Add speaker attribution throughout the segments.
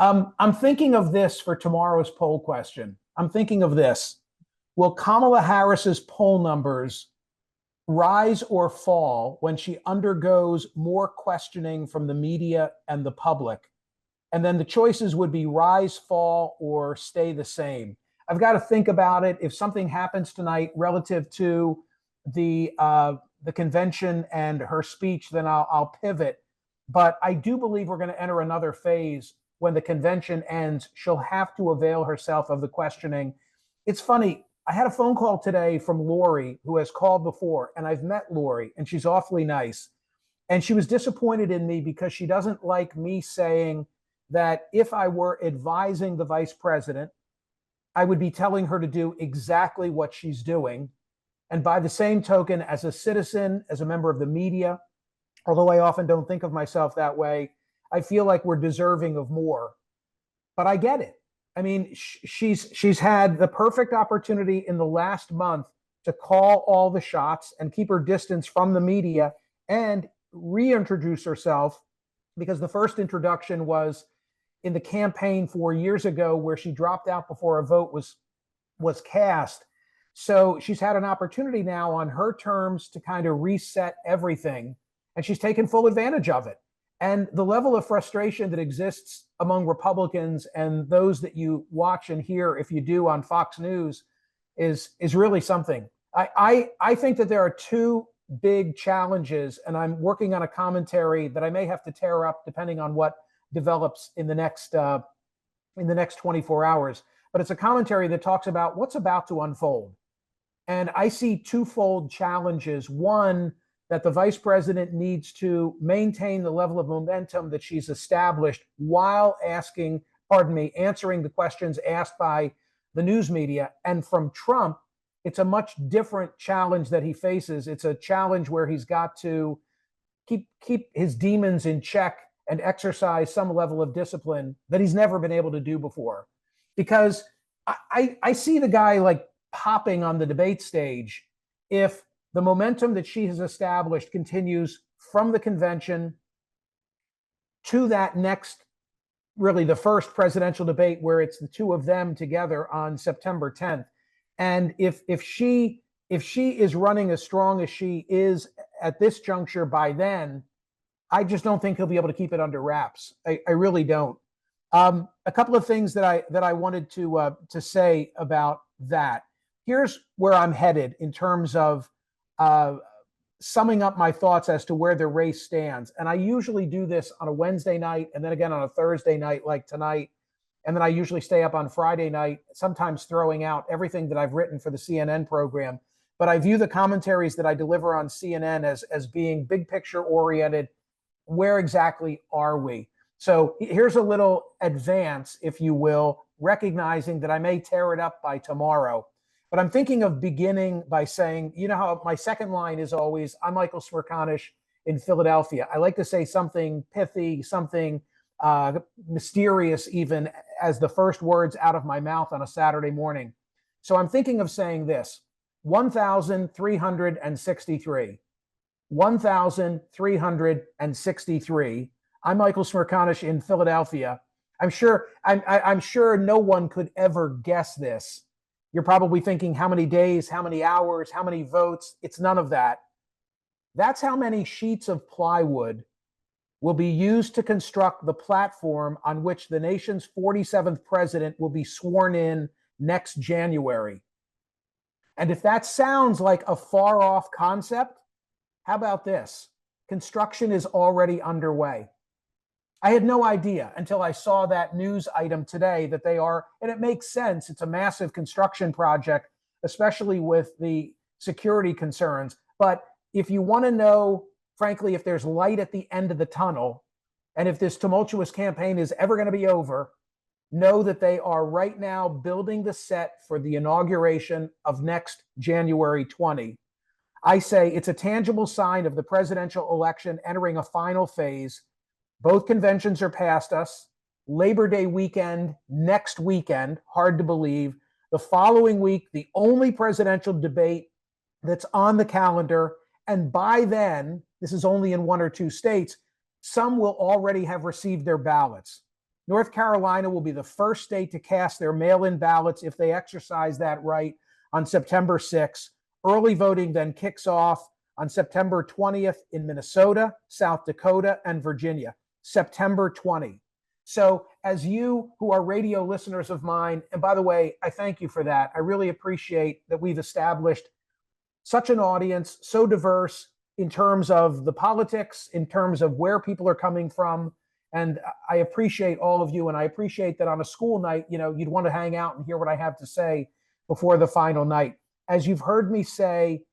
Speaker 1: I'm thinking of this for tomorrow's poll question. I'm thinking of this. Will Kamala Harris's poll numbers rise or fall when she undergoes more questioning from the media and the public? And then the choices would be rise, fall, or stay the same. I've got to think about it. If something happens tonight relative to the convention and her speech, then I'll pivot. But I do believe we're going to enter another phase when the convention ends. She'll have to avail herself of the questioning. It's funny. I had a phone call today from Lori, who has called before, and I've met Lori, and she's awfully nice. And she was disappointed in me because she doesn't like me saying that if I were advising the vice president, I would be telling her to do exactly what she's doing. And by the same token, as a citizen, as a member of the media, although I often don't think of myself that way, I feel like we're deserving of more. But I get it. I mean, she's had the perfect opportunity in the last month to call all the shots and keep her distance from the media and reintroduce herself, because the first introduction was in the campaign 4 years ago, where she dropped out before a vote was cast. So she's had an opportunity now on her terms to kind of reset everything, and she's taken full advantage of it. And the level of frustration that exists among Republicans and those that you watch and hear, if you do, on Fox News is really something. I think that there are two big challenges, and I'm working on a commentary that I may have to tear up depending on what develops in the next 24 hours. But it's a commentary that talks about what's about to unfold. And I see twofold challenges. One, that the vice president needs to maintain the level of momentum that she's established while answering the questions asked by the news media. And from Trump, it's a much different challenge that he faces. It's a challenge where he's got to keep his demons in check and exercise some level of discipline that he's never been able to do before. Because I see the guy like popping on the debate stage if the momentum that she has established continues from the convention to that next, really the first presidential debate where it's the two of them together on September 10th. And if she is running as strong as she is at this juncture by then, I just don't think he'll be able to keep it under wraps. I really don't. A couple of things that I wanted to say about that. Here's where I'm headed in terms of summing up my thoughts as to where the race stands. And I usually do this on a Wednesday night and then again on a Thursday night like tonight. And then I usually stay up on Friday night, sometimes throwing out everything that I've written for the CNN program. But I view the commentaries that I deliver on CNN as being big picture oriented. Where exactly are we? So here's a little advance, if you will, recognizing that I may tear it up by tomorrow. But I'm thinking of beginning by saying, you know how my second line is always, I'm Michael Smerconish in Philadelphia. I like to say something pithy, something mysterious, even as the first words out of my mouth on a Saturday morning. So I'm thinking of saying this: 1,363. 1,363. I'm Michael Smerconish in Philadelphia. I'm sure no one could ever guess this. You're probably thinking, how many days, how many hours, how many votes? It's none of that. That's how many sheets of plywood will be used to construct the platform on which the nation's 47th president will be sworn in next January. And if that sounds like a far off concept, how about this? Construction is already underway. I had no idea until I saw that news item today that they are, and it makes sense. It's a massive construction project, especially with the security concerns. But if you want to know, frankly, if there's light at the end of the tunnel, and if this tumultuous campaign is ever going to be over, know that they are right now building the set for the inauguration of next January 20. I say it's a tangible sign of the presidential election entering a final phase. Both conventions are past us. Labor Day weekend, next weekend, hard to believe. The following week, the only presidential debate that's on the calendar. And by then, this is only in one or two states, some will already have received their ballots. North Carolina will be the first state to cast their mail-in ballots if they exercise that right on September 6th. Early voting then kicks off on September 20th in Minnesota, South Dakota, and Virginia. September 20. So as you who are radio listeners of mine, and by the way, I thank you for that. I really appreciate that we've established such an audience, so diverse in terms of the politics, in terms of where people are coming from. And I appreciate all of you. And I appreciate that on a school night, you'd want to hang out and hear what I have to say before the final night. As you've heard me say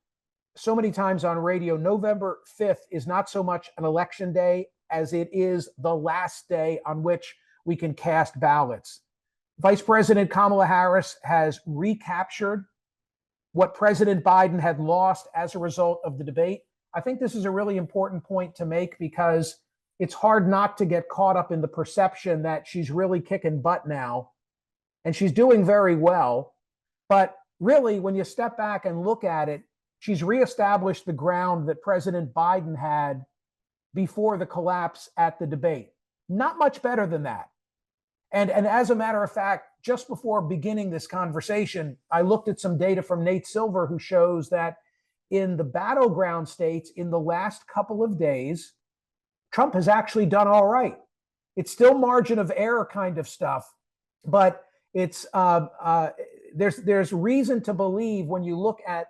Speaker 1: so many times on radio, November 5th is not so much an election day as it is the last day on which we can cast ballots. Vice President Kamala Harris has recaptured what President Biden had lost as a result of the debate. I think this is a really important point to make because it's hard not to get caught up in the perception that she's really kicking butt now, and she's doing very well. But really, when you step back and look at it, she's reestablished the ground that President Biden had before the collapse at the debate. Not much better than that. And as a matter of fact, just before beginning this conversation, I looked at some data from Nate Silver, who shows that in the battleground states in the last couple of days, Trump has actually done all right. It's still margin of error kind of stuff, but it's there's reason to believe when you look at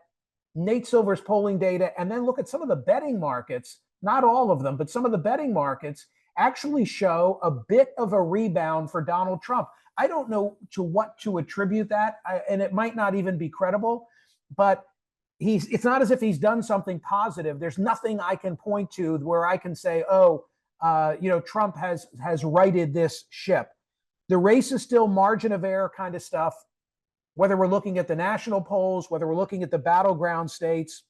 Speaker 1: Nate Silver's polling data and then look at some of the betting markets, not all of them, but some of the betting markets actually show a bit of a rebound for Donald Trump. I don't know to what to attribute that, and it might not even be credible, but it's not as if he's done something positive. There's nothing I can point to where I can say, Trump has righted this ship. The race is still margin of error kind of stuff, whether we're looking at the national polls, whether we're looking at the battleground states.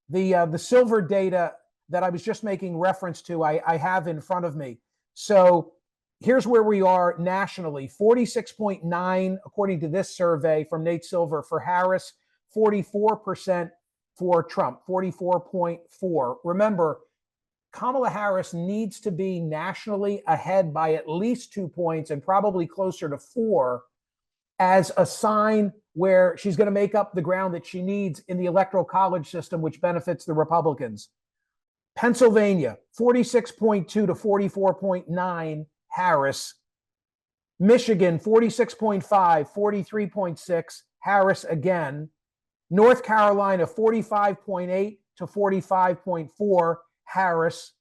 Speaker 1: The silver data that I was just making reference to, I have in front of me. So here's where we are nationally. 46.9, according to this survey from Nate Silver, for Harris, 44% for Trump, 44.4. Remember, Kamala Harris needs to be nationally ahead by at least 2 points and probably closer to 4 as a sign where she's going to make up the ground that she needs in the electoral college system, which benefits the Republicans. Pennsylvania, 46.2 to 44.9, Harris. Michigan, 46.5, 43.6, Harris again. North Carolina, 45.8 to 45.4, Harris.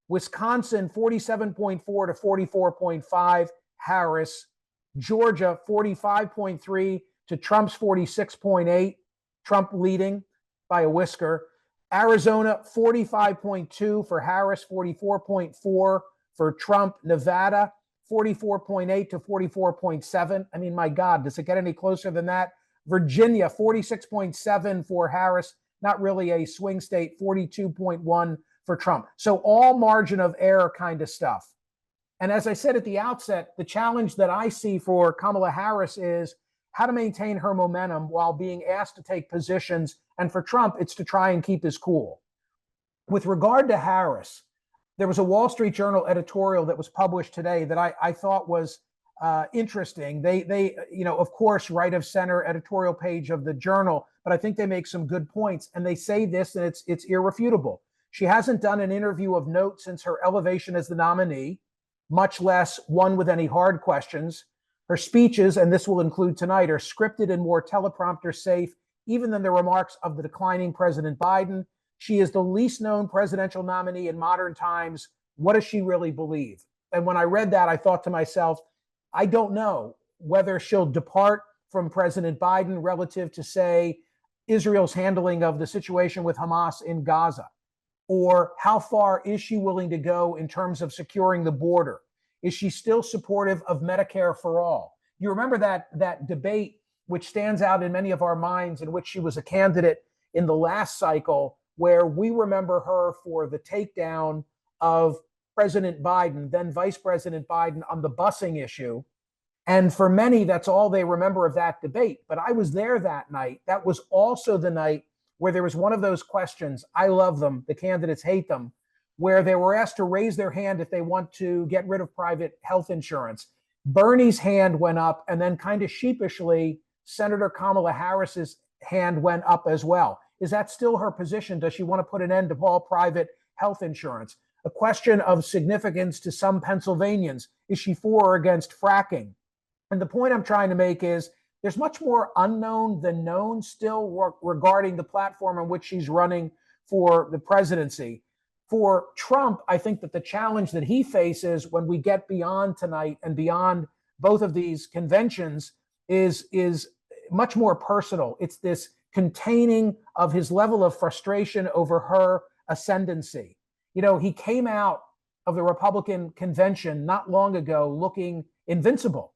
Speaker 1: Wisconsin, 47.4 to 44.5, Harris. Georgia, 45.3 to Trump's 46.8, Trump leading by a whisker. Arizona, 45.2 for Harris, 44.4 for Trump. Nevada, 44.8 to 44.7. I mean, my God, does it get any closer than that? Virginia, 46.7 for Harris, not really a swing state, 42.1 for Trump. So all margin of error kind of stuff. And as I said at the outset, the challenge that I see for Kamala Harris is how to maintain her momentum while being asked to take positions. And for Trump, it's to try and keep his cool. With regard to Harris, there was a Wall Street Journal editorial that was published today that I thought was interesting. They of course, right of center editorial page of the Journal, but I think they make some good points. And they say this, and it's irrefutable. She hasn't done an interview of note since her elevation as the nominee, much less one with any hard questions. Her speeches, and this will include tonight, are scripted and more teleprompter safe, even than the remarks of the declining President Biden. She is the least known presidential nominee in modern times. What does she really believe? And when I read that, I thought to myself, I don't know whether she'll depart from President Biden relative to, say, Israel's handling of the situation with Hamas in Gaza, or how far is she willing to go in terms of securing the border? Is she still supportive of Medicare for all? You remember that debate, which stands out in many of our minds, in which she was a candidate in the last cycle, where we remember her for the takedown of President Biden, then Vice President Biden, on the busing issue. And for many, that's all they remember of that debate. But I was there that night. That was also the night where there was one of those questions, I love them, the candidates hate them, where they were asked to raise their hand if they want to get rid of private health insurance. Bernie's hand went up, and then kind of sheepishly, Senator Kamala Harris's hand went up as well. Is that still her position? Does she want to put an end to all private health insurance? A question of significance to some Pennsylvanians. Is she for or against fracking? And the point I'm trying to make is there's much more unknown than known still regarding the platform on which she's running for the presidency. For Trump, I think that the challenge that he faces when we get beyond tonight and beyond both of these conventions is much more personal. It's this containing of his level of frustration over her ascendancy. You know, he came out of the Republican convention not long ago looking invincible,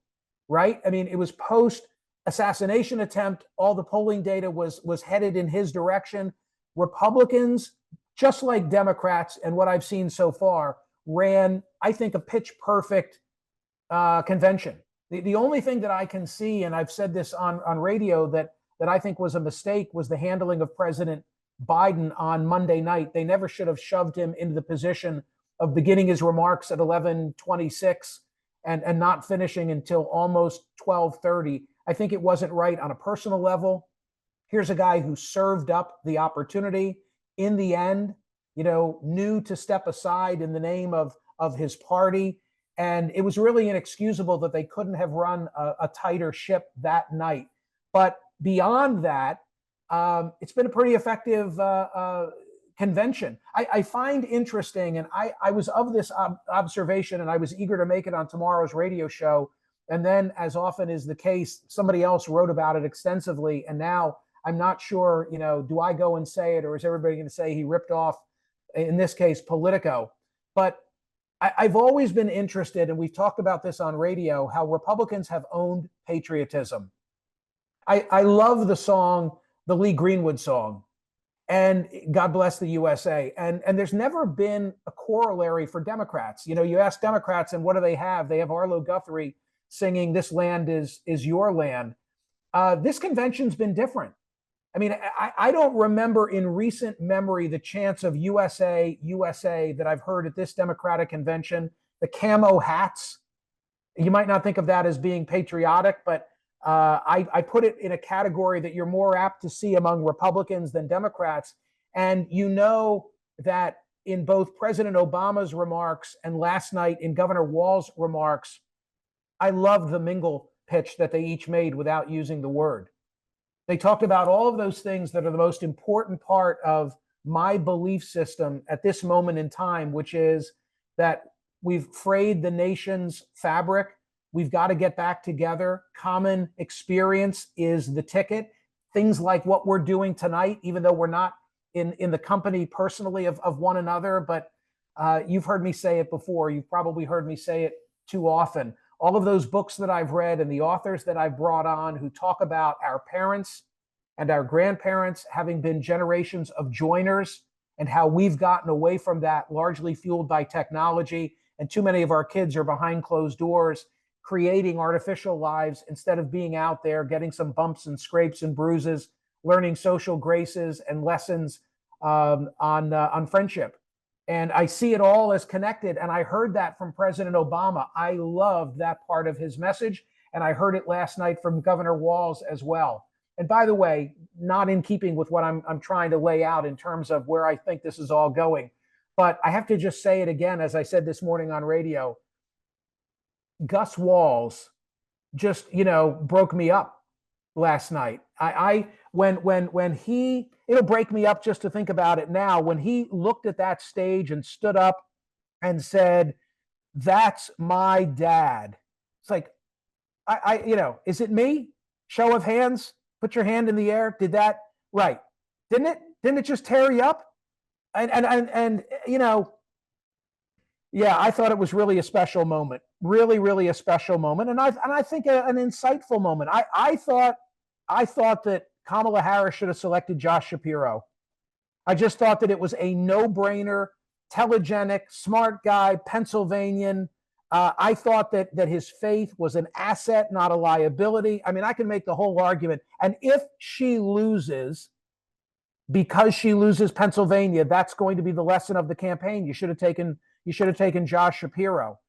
Speaker 1: right? I mean, it was post-assassination attempt. All the polling data was headed in his direction. Republicans, just like Democrats, and what I've seen so far, ran, I think, a pitch-perfect convention. The only thing that I can see, and I've said this on radio, that I think was a mistake was the handling of President Biden on Monday night. They never should have shoved him into the position of beginning his remarks at 11:26 and not finishing until almost 12:30. I think it wasn't right on a personal level. Here's a guy who served up the opportunity. In the end, knew to step aside in the name of his party. And it was really inexcusable that they couldn't have run a tighter ship that night. But beyond that, it's been a pretty effective convention. I find interesting, and I was of this observation, and I was eager to make it on tomorrow's radio show. And then, as often is the case, somebody else wrote about it extensively. And now I'm not sure, do I go and say it, or is everybody going to say he ripped off, in this case, Politico? But I've always been interested, and we've talked about this on radio, how Republicans have owned patriotism. I love the song, the Lee Greenwood song, and God Bless the USA. And there's never been a corollary for Democrats. You ask Democrats, and what do they have? They have Arlo Guthrie singing, "This land is your land." This convention's been different. I mean, I don't remember in recent memory the chants of USA, USA that I've heard at this Democratic convention. The camo hats, you might not think of that as being patriotic, but I put it in a category that you're more apt to see among Republicans than Democrats. And that in both President Obama's remarks and last night in Governor Walz's remarks, I loved the mingle pitch that they each made without using the word. They talked about all of those things that are the most important part of my belief system at this moment in time, which is that we've frayed the nation's fabric. We've got to get back together. Common experience is the ticket. Things like what we're doing tonight, even though we're not in the company personally of one another, but you've heard me say it before. You've probably heard me say it too often. All of those books that I've read and the authors that I've brought on who talk about our parents and our grandparents having been generations of joiners and how we've gotten away from that, largely fueled by technology. And too many of our kids are behind closed doors, creating artificial lives instead of being out there, getting some bumps and scrapes and bruises, learning social graces and lessons on friendship. And I see it all as connected. And I heard that from President Obama. I loved that part of his message. And I heard it last night from Governor Walz as well. And by the way, not in keeping with what I'm trying to lay out in terms of where I think this is all going. But I have to just say it again, as I said this morning on radio, Gus Walz just, broke me up last night. When he, it'll break me up just to think about it now, when he looked at that stage and stood up and said, "That's my dad." It's like, is it me? Show of hands, put your hand in the air. Did that, right. Didn't it just tear you up? And yeah, I thought it was really a special moment, really, really a special moment. And I think an insightful moment. I thought that Kamala Harris should have selected Josh Shapiro. I just thought that it was a no-brainer, telegenic, smart guy, Pennsylvanian. I thought that his faith was an asset, not a liability. I mean, I can make the whole argument. And if she loses, because she loses Pennsylvania, that's going to be the lesson of the campaign. You should have taken Josh Shapiro.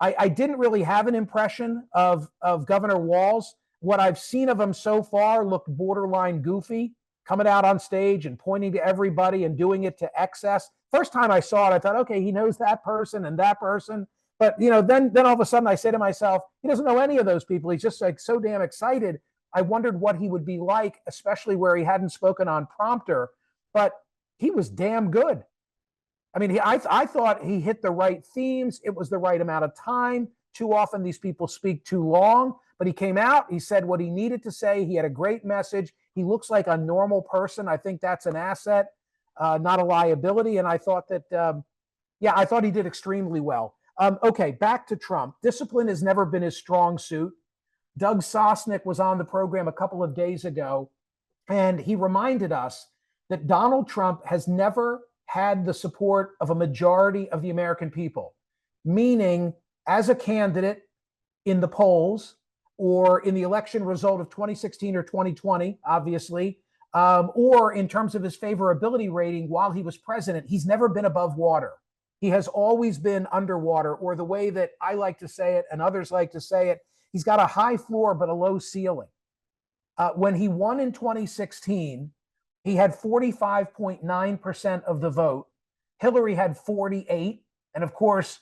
Speaker 1: I didn't really have an impression of Governor Walz. What I've seen of him so far looked borderline goofy, coming out on stage and pointing to everybody and doing it to excess. First time I saw it, I thought, okay, he knows that person and that person. But then all of a sudden I say to myself, he doesn't know any of those people. He's just like so damn excited. I wondered what he would be like, especially where he hadn't spoken on prompter. But he was damn good. I mean, I thought he hit the right themes. It was the right amount of time. Too often these people speak too long. But he came out. He said what he needed to say. He had a great message. He looks like a normal person. I think that's an asset, not a liability. And I thought that, I thought he did extremely well. Okay, back to Trump. Discipline has never been his strong suit. Doug Sosnick was on the program a couple of days ago, and he reminded us that Donald Trump has never had the support of a majority of the American people, meaning as a candidate in the polls or in the election result of 2016 or 2020, obviously, or in terms of his favorability rating while he was president, he's never been above water. He has always been underwater, or the way that I like to say it and others like to say it, he's got a high floor but a low ceiling. When he won in 2016, he had 45.9% of the vote. Hillary had 48, and of course,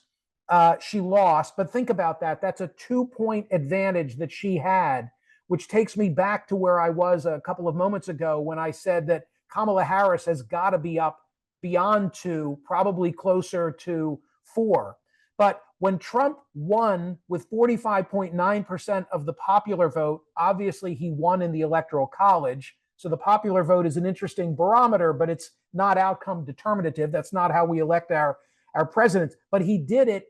Speaker 1: she lost. But think about that. That's a 2-point advantage that she had, which takes me back to where I was a couple of moments ago when I said that Kamala Harris has got to be up beyond 2, probably closer to 4. But when Trump won with 45.9% of the popular vote, obviously he won in the Electoral College. So the popular vote is an interesting barometer, but it's not outcome determinative. That's not how we elect our presidents. But he did it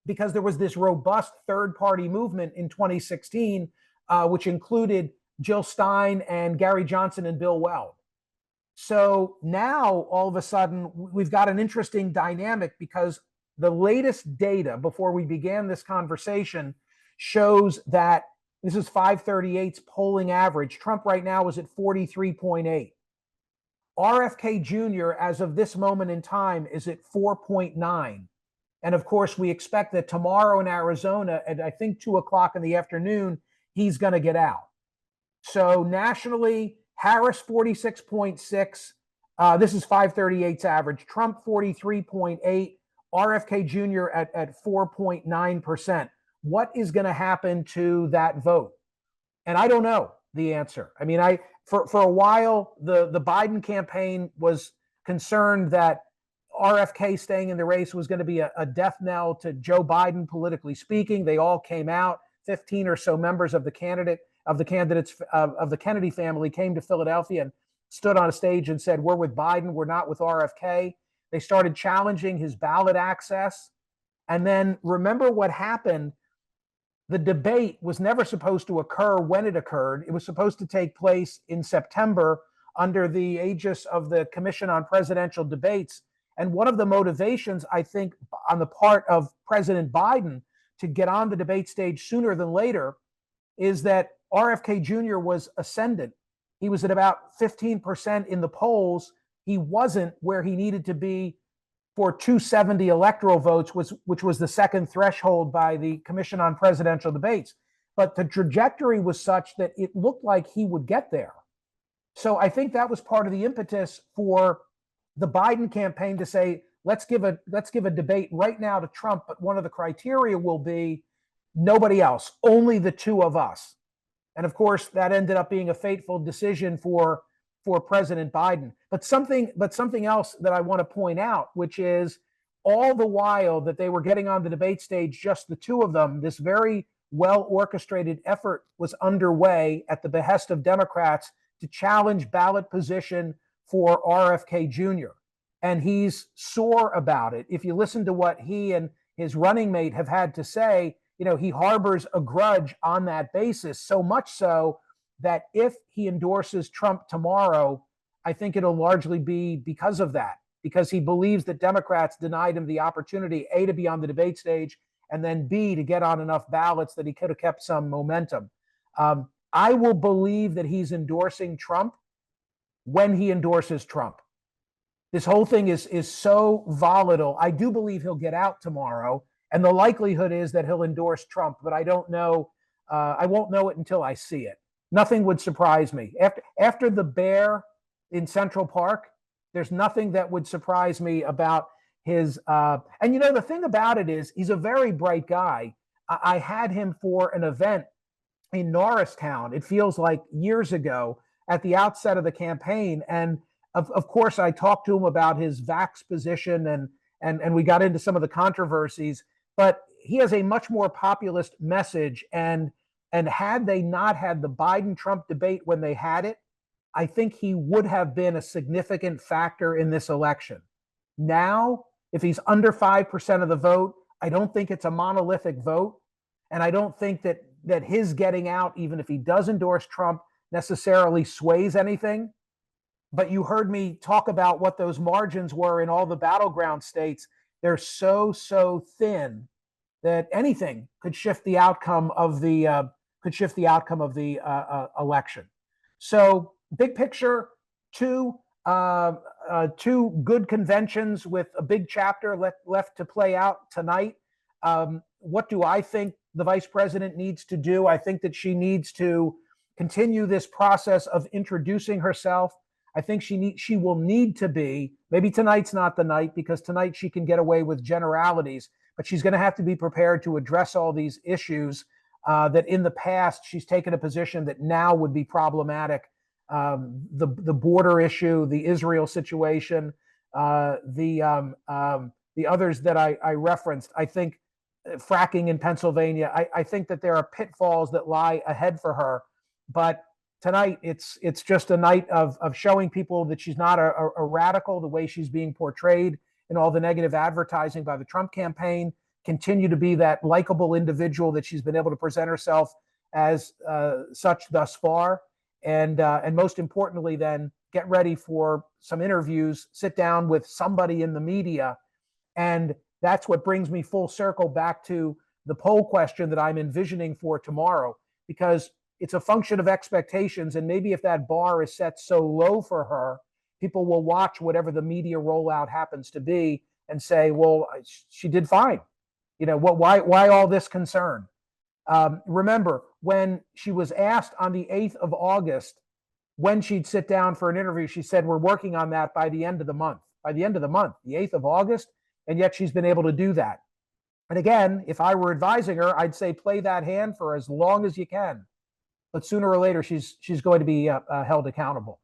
Speaker 1: because there was this robust third-party movement in 2016, which included Jill Stein and Gary Johnson and Bill Weld. So now, all of a sudden, we've got an interesting dynamic because the latest data before we began this conversation shows that this is 538's polling average. Trump right now is at 43.8. RFK Jr., as of this moment in time, is at 4.9. And of course, we expect that tomorrow in Arizona at, I think, 2 o'clock in the afternoon, he's going to get out. So nationally, Harris 46.6. This is 538's average. Trump 43.8. RFK Jr. at 4.9%. What is going to happen to that vote? And I don't know the answer. I mean, for a while, the Biden campaign was concerned that RFK staying in the race was going to be a death knell to Joe Biden, politically speaking. They all came out. 15 or so members of the candidates of the Kennedy family came to Philadelphia and stood on a stage and said, "We're with Biden. We're not with RFK." They started challenging his ballot access. And then remember what happened. The debate was never supposed to occur when it occurred. It was supposed to take place in September under the aegis of the Commission on Presidential Debates. And one of the motivations, I think, on the part of President Biden to get on the debate stage sooner than later is that RFK Jr. was ascendant. He was at about 15% in the polls. He wasn't where he needed to be for 270 electoral votes, which was the second threshold by the Commission on Presidential Debates. But the trajectory was such that it looked like he would get there. So I think that was part of the impetus for the Biden campaign to say, let's give a debate right now to Trump, but one of the criteria will be nobody else, only the two of us. And of course, that ended up being a fateful decision for President Biden. But something else that I want to point out, which is all the while that they were getting on the debate stage, just the two of them, this very well-orchestrated effort was underway at the behest of Democrats to challenge ballot position for RFK Jr. And he's sore about it. If you listen to what he and his running mate have had to say, he harbors a grudge on that basis, so much so that if he endorses Trump tomorrow, I think it'll largely be because of that, because he believes that Democrats denied him the opportunity, A, to be on the debate stage, and then B, to get on enough ballots that he could have kept some momentum. I will believe that he's endorsing Trump when he endorses Trump. This whole thing is so volatile. I do believe he'll get out tomorrow. And the likelihood is that he'll endorse Trump, but I don't know. I won't know it until I see it. Nothing would surprise me. After the bear in Central Park, there's nothing that would surprise me about his. And the thing about it is, he's a very bright guy. I had him for an event in Norristown. It feels like years ago at the outset of the campaign. And of course, I talked to him about his vax position and we got into some of the controversies, but he has a much more populist message. And had they not had the Biden-Trump debate when they had it, I think he would have been a significant factor in this election. Now, if he's under 5% of the vote, I don't think it's a monolithic vote. And I don't think that his getting out, even if he does endorse Trump, necessarily sways anything. But you heard me talk about what those margins were in all the battleground states. They're so thin that anything could shift the outcome of the election. So, big picture, two good conventions with a big chapter left to play out tonight. What do I think the vice president needs to do? I think that she needs to continue this process of introducing herself. I think she will need to be, maybe tonight's not the night because tonight she can get away with generalities, but she's going to have to be prepared to address all these issues that in the past she's taken a position that now would be problematic. The border issue, the Israel situation, the others that I referenced. I think fracking in Pennsylvania. I think that there are pitfalls that lie ahead for her, but tonight it's just a night of showing people that she's not a radical the way she's being portrayed in all the negative advertising by the Trump campaign. Continue to be that likable individual that she's been able to present herself as such thus far. And most importantly, then get ready for some interviews, sit down with somebody in the media. And that's what brings me full circle back to the poll question that I'm envisioning for tomorrow, because it's a function of expectations. And maybe if that bar is set so low for her, people will watch whatever the media rollout happens to be and say, well, she did fine. Why all this concern? Remember, when she was asked on the 8th of August when she'd sit down for an interview, she said, we're working on that by the end of the month. By the end of the month, the 8th of August, and yet she's been able to do that. And again, if I were advising her, I'd say play that hand for as long as you can. But sooner or later, she's going to be held accountable.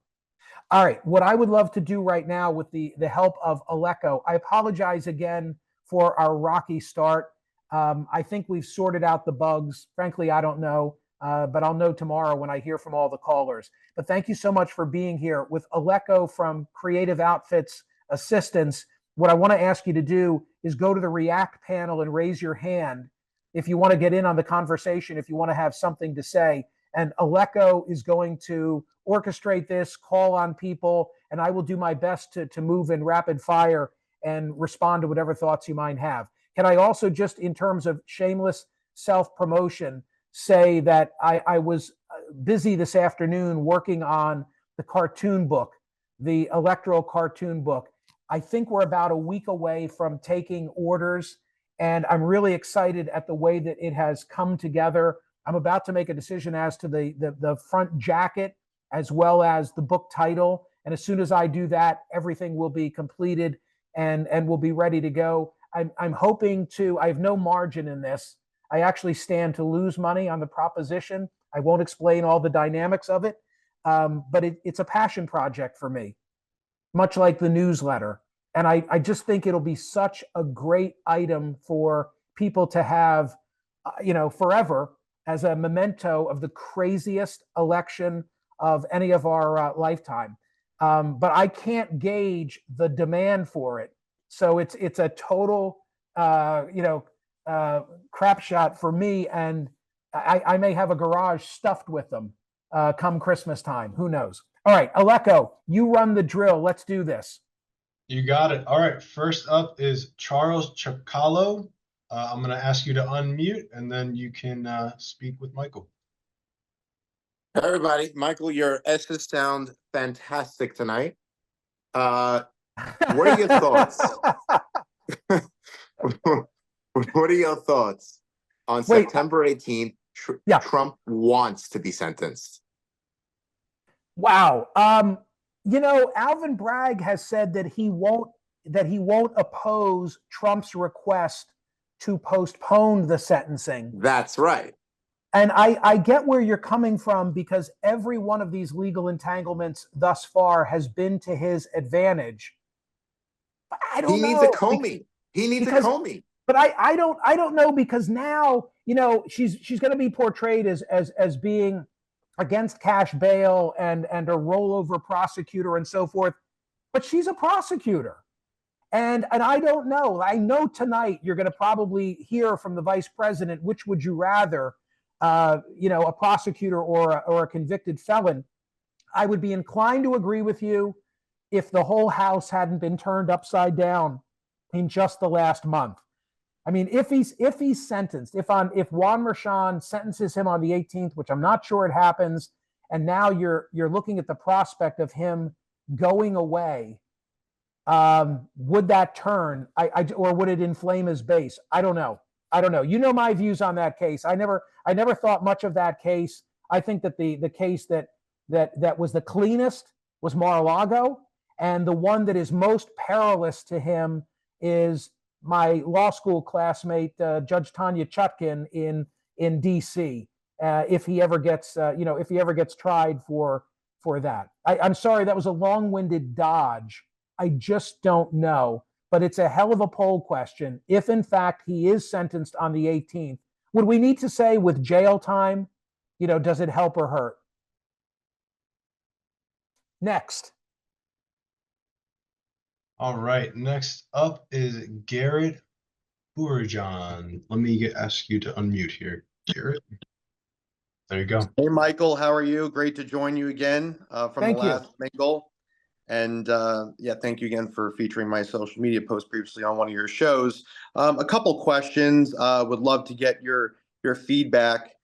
Speaker 1: All right, what I would love to do right now with the help of Aleko, I apologize again for our rocky start. I think we've sorted out the bugs. Frankly, I don't know, but I'll know tomorrow when I hear from all the callers. But thank you so much for being here. With Aleko from Creative Outfits Assistance, what I want to ask you to do is go to the React panel and raise your hand if you want to get in on the conversation, if you want to have something to say. And Aleko is going to orchestrate this, call on people, and I will do my best to move in rapid fire and respond to whatever thoughts you might have. Can I also, just in terms of shameless self-promotion, say that I was busy this afternoon working on the cartoon book, the electoral cartoon book. I think we're about a week away from taking orders, and I'm really excited at the way that it has come together. I'm about to make a decision as to the front jacket as well as the book title. And as soon as I do that, everything will be completed and will be ready to go. I'm hoping to, I have no margin in this. I actually stand to lose money on the proposition. I won't explain all the dynamics of it, but it's a passion project for me, much like the newsletter. And I just think it'll be such a great item for people to have, forever as a memento of the craziest election of any of our lifetime. But I can't gauge the demand for it. So it's a total, crap shot for me. And I may have a garage stuffed with them come Christmas time. Who knows? All right, Aleko, you run the drill. Let's do this.
Speaker 2: You got it. All right. First up is Charles Chacalo. I'm going to ask you to unmute, and then you can speak with Michael.
Speaker 3: Hey everybody, Michael, your S's sound fantastic tonight. What are your thoughts? What What are your thoughts on
Speaker 1: Wait,
Speaker 3: September 18th?
Speaker 1: yeah.
Speaker 3: Trump wants to be sentenced.
Speaker 1: Wow. Alvin Bragg has said that he won't oppose Trump's request to postpone the sentencing.
Speaker 3: That's right.
Speaker 1: And I get where you're coming from, because every one of these legal entanglements thus far has been to his advantage. But I don't know.
Speaker 3: He needs a Comey. He needs a Comey.
Speaker 1: But I don't know, because now, she's going to be portrayed as being against cash bail and a rollover prosecutor and so forth. But she's a prosecutor. And I don't know. I know tonight you're going to probably hear from the vice president, which would you rather, a prosecutor or a convicted felon? I would be inclined to agree with you if the whole house hadn't been turned upside down in just the last month. I mean, if he's sentenced, if Juan Merchan sentences him on the 18th, which I'm not sure it happens, and now you're looking at the prospect of him going away, would that turn? Or would it inflame his base? I don't know. You know my views on that case. I never thought much of that case. I think that the case that was the cleanest was Mar-a-Lago, and the one that is most perilous to him is my law school classmate, Judge Tanya Chutkin in D.C. If he ever gets tried for that. I'm sorry, that was a long-winded dodge. I just don't know, but it's a hell of a poll question. If in fact he is sentenced on the 18th, would we need to say with jail time, does it help or hurt? Next.
Speaker 2: All right. Next up is Garrett Bourgeon. Let me ask you to unmute here, Garrett. There you go.
Speaker 4: Hey, Michael, how are you? Great to join you again from the last mingle. And yeah, thank you again for featuring my social media post previously on one of your shows. A couple questions. Would love to get your feedback.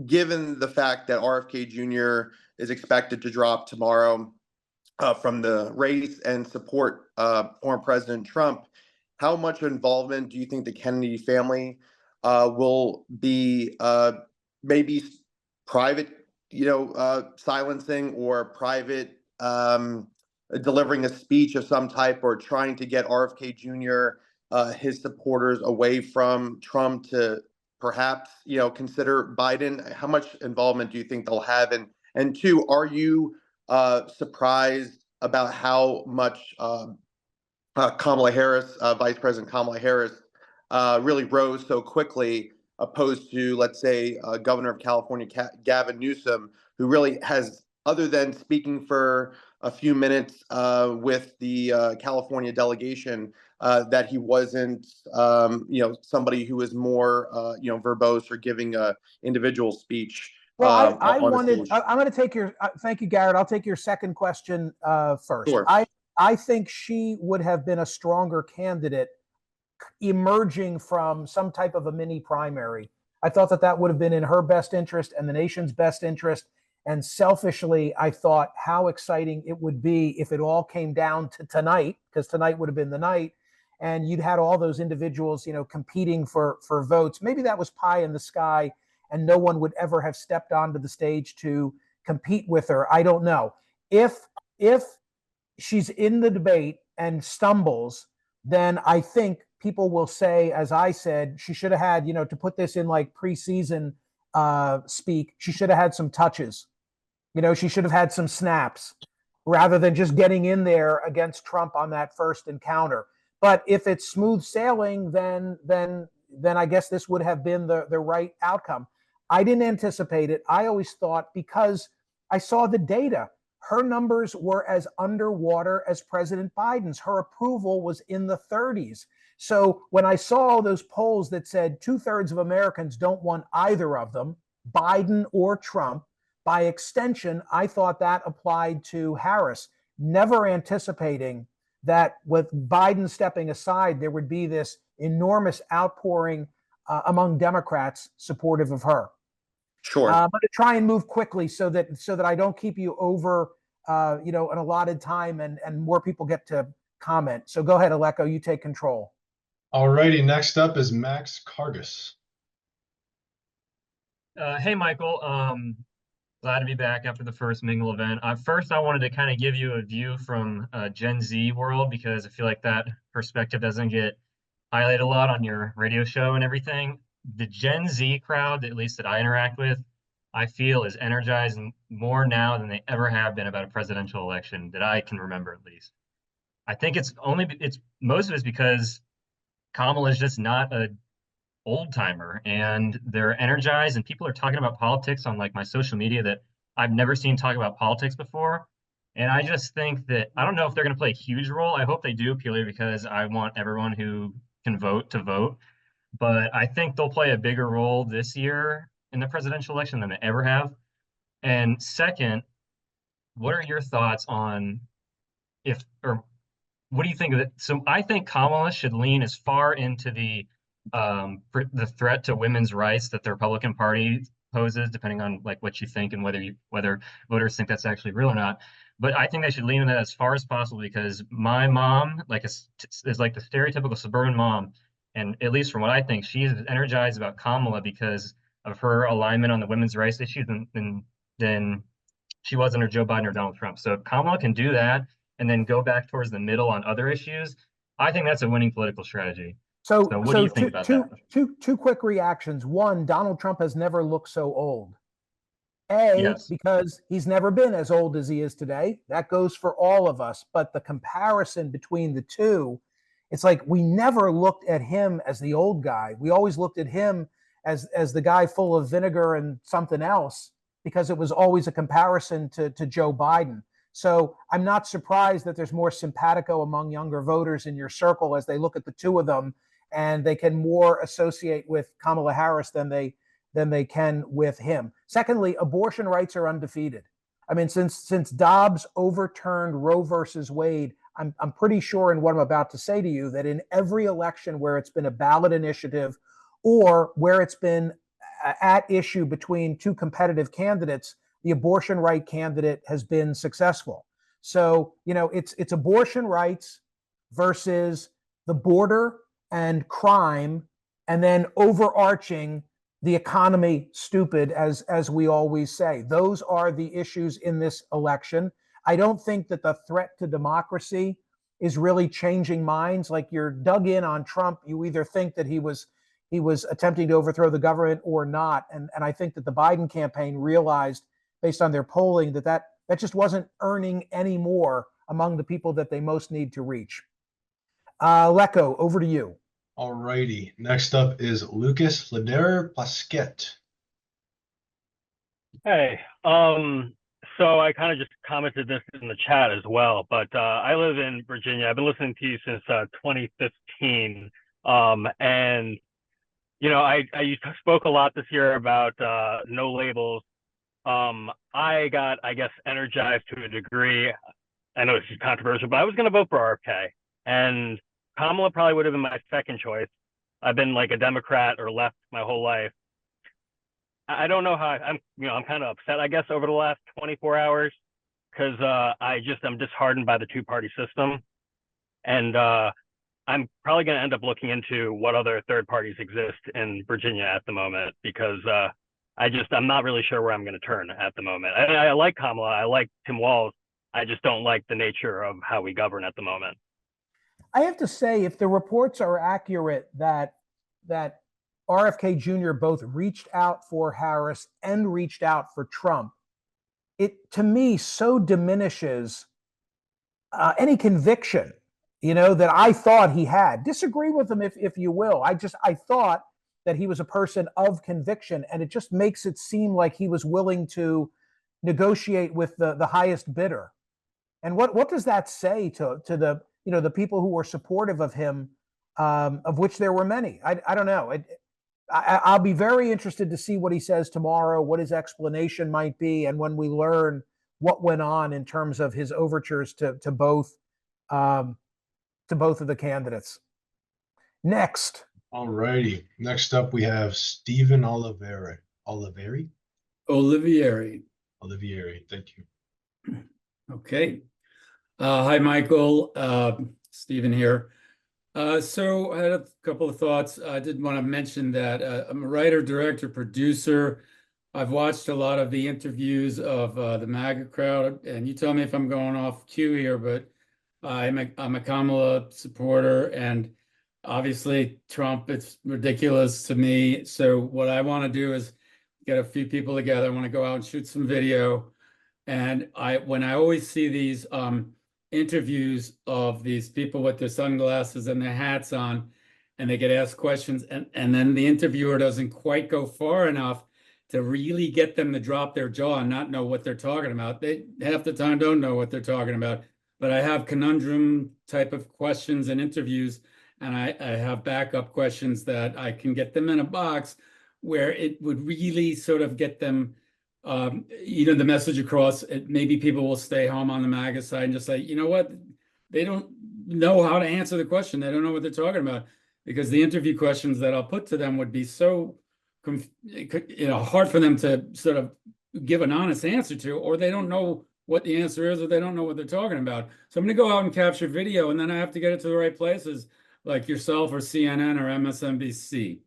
Speaker 4: Given the fact that RFK Jr. is expected to drop tomorrow from the race and support former President Trump, how much involvement do you think the Kennedy family will be maybe private, silencing or private delivering a speech of some type, or trying to get RFK Jr., his supporters away from Trump to perhaps, consider Biden? How much involvement do you think they'll have? And two, are you surprised about how much Kamala Harris, Vice President Kamala Harris, really rose so quickly, opposed to, let's say, Governor of California, Gavin Newsom, who really has, other than speaking for a few minutes with the California delegation, that he wasn't, somebody who was more, verbose or giving a individual speech.
Speaker 1: Well, I'm going to take your, thank you, Garrett. I'll take your second question first.
Speaker 4: Sure.
Speaker 1: I think she would have been a stronger candidate emerging from some type of a mini primary. I thought that would have been in her best interest and the nation's best interest. And selfishly, I thought how exciting it would be if it all came down to tonight, because tonight would have been the night, and you'd had all those individuals, competing for votes. Maybe that was pie in the sky, and no one would ever have stepped onto the stage to compete with her. I don't know. If she's in the debate and stumbles, then I think people will say, as I said, she should have had, to put this in like preseason speak, she should have had some touches. She should have had some snaps rather than just getting in there against Trump on that first encounter. But if it's smooth sailing, then I guess this would have been the right outcome. I didn't anticipate it. I always thought, because I saw the data, her numbers were as underwater as President Biden's. Her approval was in the 30s. So when I saw all those polls that said 2/3 of Americans don't want either of them, Biden or Trump, by extension, I thought that applied to Harris, never anticipating that with Biden stepping aside, there would be this enormous outpouring among Democrats supportive of her.
Speaker 4: Sure.
Speaker 1: I'm going to try and move quickly so that I don't keep you over, an allotted time and more people get to comment. So go ahead, Aleko, you take control.
Speaker 2: Alrighty, next up is Max Cargus.
Speaker 5: Hey, Michael. Glad to be back after the first Mingle event. First, I wanted to kind of give you a view from Gen Z world because I feel like that perspective doesn't get highlighted a lot on your radio show and everything. The Gen Z crowd, at least that I interact with, I feel is energized more now than they ever have been about a presidential election that I can remember, at least. I think it's most of it's because Kamala is just not a old timer and they're energized and people are talking about politics on like my social media that I've never seen talk about politics before. And I just think that I don't know if they're going to play a huge role. I hope they do, purely because I want everyone who can vote to vote. But I think they'll play a bigger role this year in the presidential election than they ever have. And second, what are your thoughts on or what do you think of it? So I think Kamala should lean as far into the threat to women's rights that the Republican Party poses, depending on like what you think and whether voters think that's actually real or not. But I think they should lean in that as far as possible because my mom, like, is like the stereotypical suburban mom, and at least from what I think, she's energized about Kamala because of her alignment on the women's rights issues than she was under Joe Biden or Donald Trump. So if Kamala can do that and then go back towards the middle on other issues, I think that's a winning political strategy. So what do you think about that?
Speaker 1: Two quick reactions. One, Donald Trump has never looked so old. Yes. Because he's never been as old as he is today. That goes for all of us. But the comparison between the two, it's like we never looked at him as the old guy. We always looked at him as the guy full of vinegar and something else because it was always a comparison to Joe Biden. So I'm not surprised that there's more simpatico among younger voters in your circle as they look at the two of them, and they can more associate with Kamala Harris than they can with him. Secondly, abortion rights are undefeated. I mean, since Dobbs overturned Roe versus Wade, I'm pretty sure in what I'm about to say to you that in every election where it's been a ballot initiative or where it's been at issue between two competitive candidates, the abortion right candidate has been successful. So, it's abortion rights versus the border and crime, and then overarching the economy stupid, as we always say. Those are the issues in this election. I don't think that the threat to democracy is really changing minds. Like, you're dug in on Trump. You either think that he was attempting to overthrow the government or not. And I think that the Biden campaign realized, based on their polling, that just wasn't earning any more among the people that they most need to reach. Lecco, over to you.
Speaker 2: All righty. Next up is Lucas Lederer-Pasquet.
Speaker 6: Hey, so I kind of just commented this in the chat as well, but I live in Virginia. I've been listening to you since 2015, and I spoke a lot this year about no labels. I got, I guess, energized to a degree. I know this is controversial, but I was going to vote for RFK, and Kamala probably would have been my second choice. I've been like a Democrat or left my whole life. I don't know how I'm kind of upset, I guess, over the last 24 hours because I'm disheartened by the two-party system, and I'm probably going to end up looking into what other third parties exist in Virginia at the moment because I'm not really sure where I'm going to turn at the moment. I like Kamala, I like Tim Walz. I just don't like the nature of how we govern at the moment.
Speaker 1: I have to say, if the reports are accurate that RFK Jr. both reached out for Harris and reached out for Trump, it to me so diminishes any conviction, that I thought he had. Disagree with him if you will. I thought that he was a person of conviction, and it just makes it seem like he was willing to negotiate with the highest bidder. And what does that say to the people who were supportive of him, of which there were many? I don't know. I'll be very interested to see what he says tomorrow, what his explanation might be, and when we learn what went on in terms of his overtures to both of the candidates. Next.
Speaker 2: All righty. Next up, we have Stephen Olivieri. Thank you.
Speaker 7: Okay. Hi, Michael. Stephen here. So I had a couple of thoughts. I did want to mention that I'm a writer, director, producer. I've watched a lot of the interviews of the MAGA crowd, and you tell me if I'm going off cue here, but I'm a Kamala supporter, and obviously Trump, it's ridiculous to me. So what I want to do is get a few people together. I want to go out and shoot some video. And when I always see these interviews of these people with their sunglasses and their hats on, and they get asked questions, and then the interviewer doesn't quite go far enough to really get them to drop their jaw and not know what they're talking about. They half the time don't know what they're talking about. But I have conundrum type of questions and interviews, and I have backup questions that I can get them in a box where it would really sort of get them the message across. Maybe people will stay home on the MAGA side and just say, you know what, they don't know how to answer the question. They don't know what they're talking about, because the interview questions that I'll put to them would be so, hard for them to sort of give an honest answer to, or they don't know what the answer is, or they don't know what they're talking about. So I'm going to go out and capture video, and then I have to get it to the right places, like yourself or CNN or MSNBC.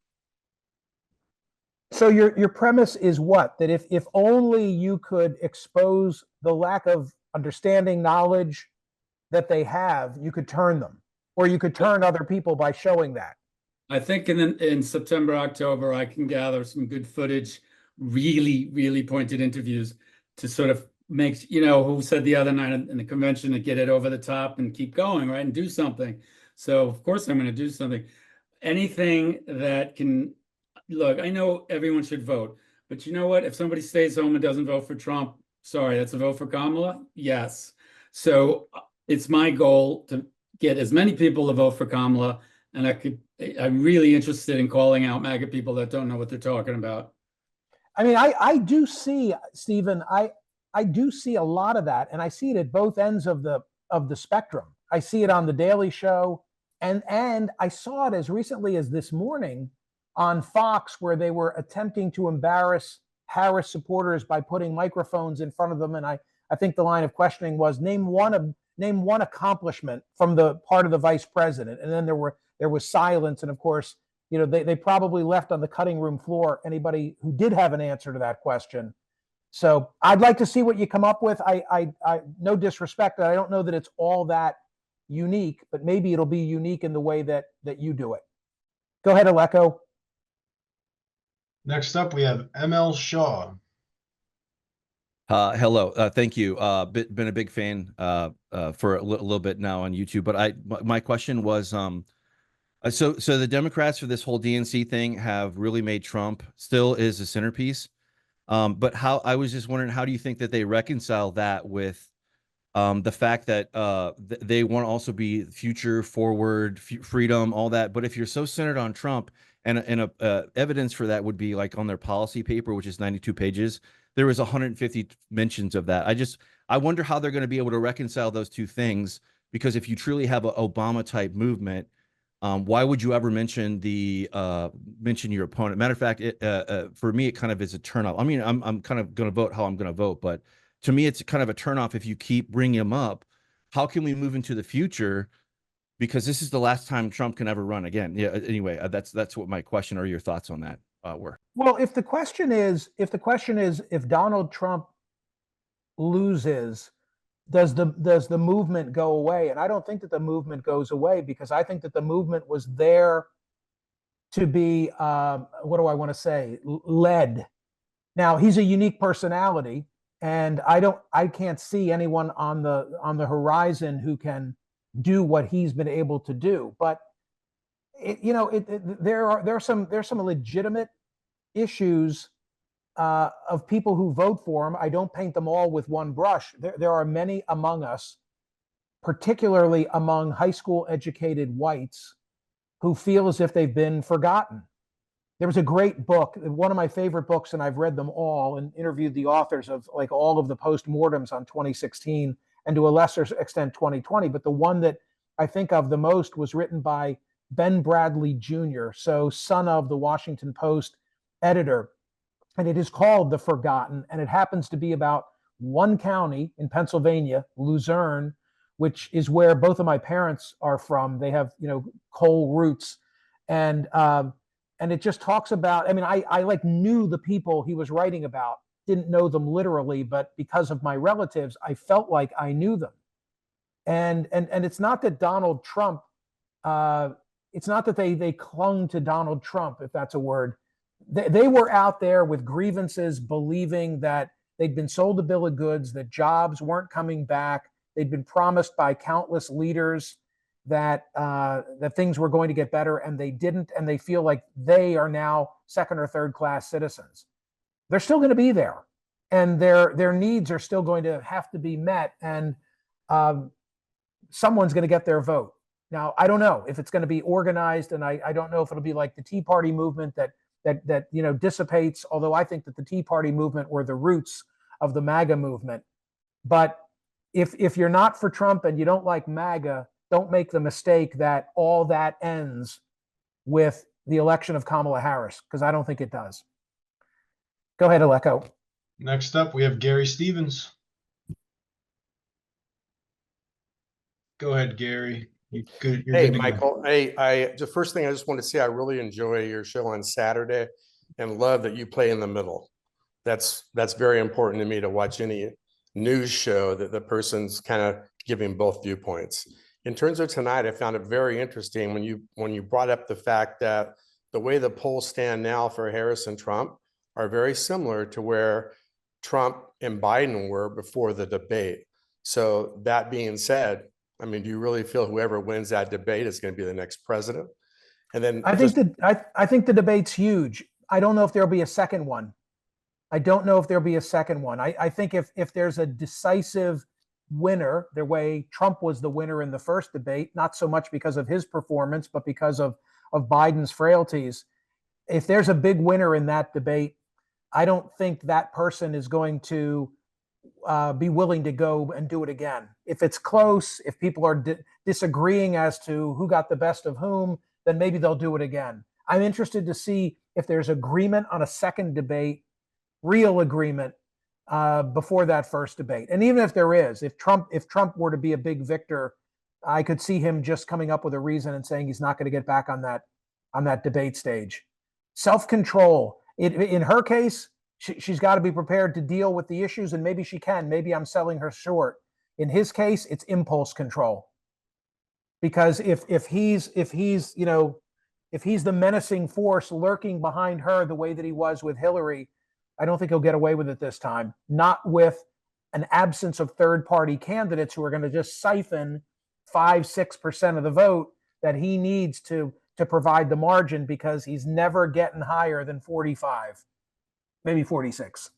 Speaker 1: So your premise is what? That if only you could expose the lack of understanding, knowledge that they have, you could turn them, or you could turn other people by showing that.
Speaker 7: I think in September, October, I can gather some good footage, really, really pointed interviews to sort of make, who said the other night in the convention, to get it over the top and keep going, right, and do something. So of course I'm going to do something. Anything that can. Look, I know everyone should vote, but you know what? If somebody stays home and doesn't vote for Trump, sorry, that's a vote for Kamala? Yes. So it's my goal to get as many people to vote for Kamala, and I'm really interested in calling out MAGA people that don't know what they're talking about.
Speaker 1: I mean, I do see, Stephen, I do see a lot of that, and I see it at both ends of the spectrum. I see it on the Daily Show, and I saw it as recently as this morning on Fox, where they were attempting to embarrass Harris supporters by putting microphones in front of them. And I think the line of questioning was, name one accomplishment from the part of the vice president. And then there was silence. And of course, they probably left on the cutting room floor anybody who did have an answer to that question. So I'd like to see what you come up with. I no disrespect, I don't know that it's all that unique, but maybe it'll be unique in the way that you do it. Go ahead, Aleko.
Speaker 2: Next up, we have ML Shaw.
Speaker 8: Hello. Thank you. Been a big fan for a little bit now on YouTube, but my question was, so the Democrats for this whole DNC thing have really made Trump still is a centerpiece. But I was just wondering, how do you think that they reconcile that with the fact that they want to also be future forward, freedom, all that. But if you're so centered on Trump, and evidence for that would be like on their policy paper, which is 92 pages, there was 150 mentions of that. I wonder how they're going to be able to reconcile those two things, because if you truly have an Obama type movement, why would you ever mention your opponent? Matter of fact, for me, it kind of is a turnoff. I mean, I'm kind of going to vote how I'm going to vote, but to me, it's kind of a turnoff if you keep bringing him up. How can we move into the future? Because this is the last time Trump can ever run again. Yeah. Anyway, that's what my question or your thoughts on that were.
Speaker 1: Well, if the question is if Donald Trump loses, does the movement go away? And I don't think that the movement goes away, because I think that the movement was there to be what do I want to say, led. Now, he's a unique personality, and I can't see anyone on the horizon who can do what he's been able to do. But there's some legitimate issues of people who vote for him. I don't paint them all with one brush. There are many among us, particularly among high school educated whites, who feel as if they've been forgotten. There was a great book, one of my favorite books, and I've read them all and interviewed the authors of like all of the postmortems on 2016 and to a lesser extent 2020. But the one that I think of the most was written by Ben Bradley Jr., so son of the Washington Post editor. And it is called The Forgotten. And it happens to be about one county in Pennsylvania, Luzerne, which is where both of my parents are from. They have, coal roots. And it just talks about, I mean, I like knew the people he was writing about, didn't know them literally, but because of my relatives, I felt like I knew them. And it's not that Donald Trump, it's not that they clung to Donald Trump, if that's a word. They were out there with grievances, believing that they'd been sold a bill of goods, that jobs weren't coming back. They'd been promised by countless leaders that things were going to get better, and they didn't. And they feel like they are now second or third class citizens. They're still going to be there, and their needs are still going to have to be met. And someone's going to get their vote. Now, I don't know if it's going to be organized, and I don't know if it'll be like the Tea Party movement that dissipates, although I think that the Tea Party movement were the roots of the MAGA movement. But if you're not for Trump and you don't like MAGA, don't make the mistake that all that ends with the election of Kamala Harris, because I don't think it does. Go ahead, Aleko.
Speaker 2: Next up, we have Gary Stevens. Go ahead, Gary. You're
Speaker 9: Hey,
Speaker 2: good to go.
Speaker 9: Michael. Hey, the first thing I just want to say, I really enjoy your show on Saturday and love that you play in the middle. That's very important to me, to watch any news show that the person's kind of giving both viewpoints. In terms of tonight, I found it very interesting when you brought up the fact that the way the polls stand now for Harris and Trump are very similar to where Trump and Biden were before the debate. So that being said, I mean, do you really feel whoever wins that debate is going to be the next president? And then
Speaker 1: I think the debate's huge. I don't know if there'll be a second one. I think if there's a decisive winner, the way Trump was the winner in the first debate, not so much because of his performance, but because of Biden's frailties. If there's a big winner in that debate, I don't think that person is going to be willing to go and do it again. If it's close, if people are disagreeing as to who got the best of whom, then maybe they'll do it again. I'm interested to see if there's agreement on a second debate, real agreement, before that first debate. And even if there is, if Trump were to be a big victor, I could see him just coming up with a reason and saying he's not going to get back on that debate stage. Self-control. In her case, she's got to be prepared to deal with the issues, and maybe she can. Maybe I'm selling her short. In his case, it's impulse control. Because if he's the menacing force lurking behind her the way that he was with Hillary, I don't think he'll get away with it this time. Not with an absence of third-party candidates who are going to just siphon 5-6% of the vote that he needs to provide the margin, because he's never getting higher than 45, maybe 46.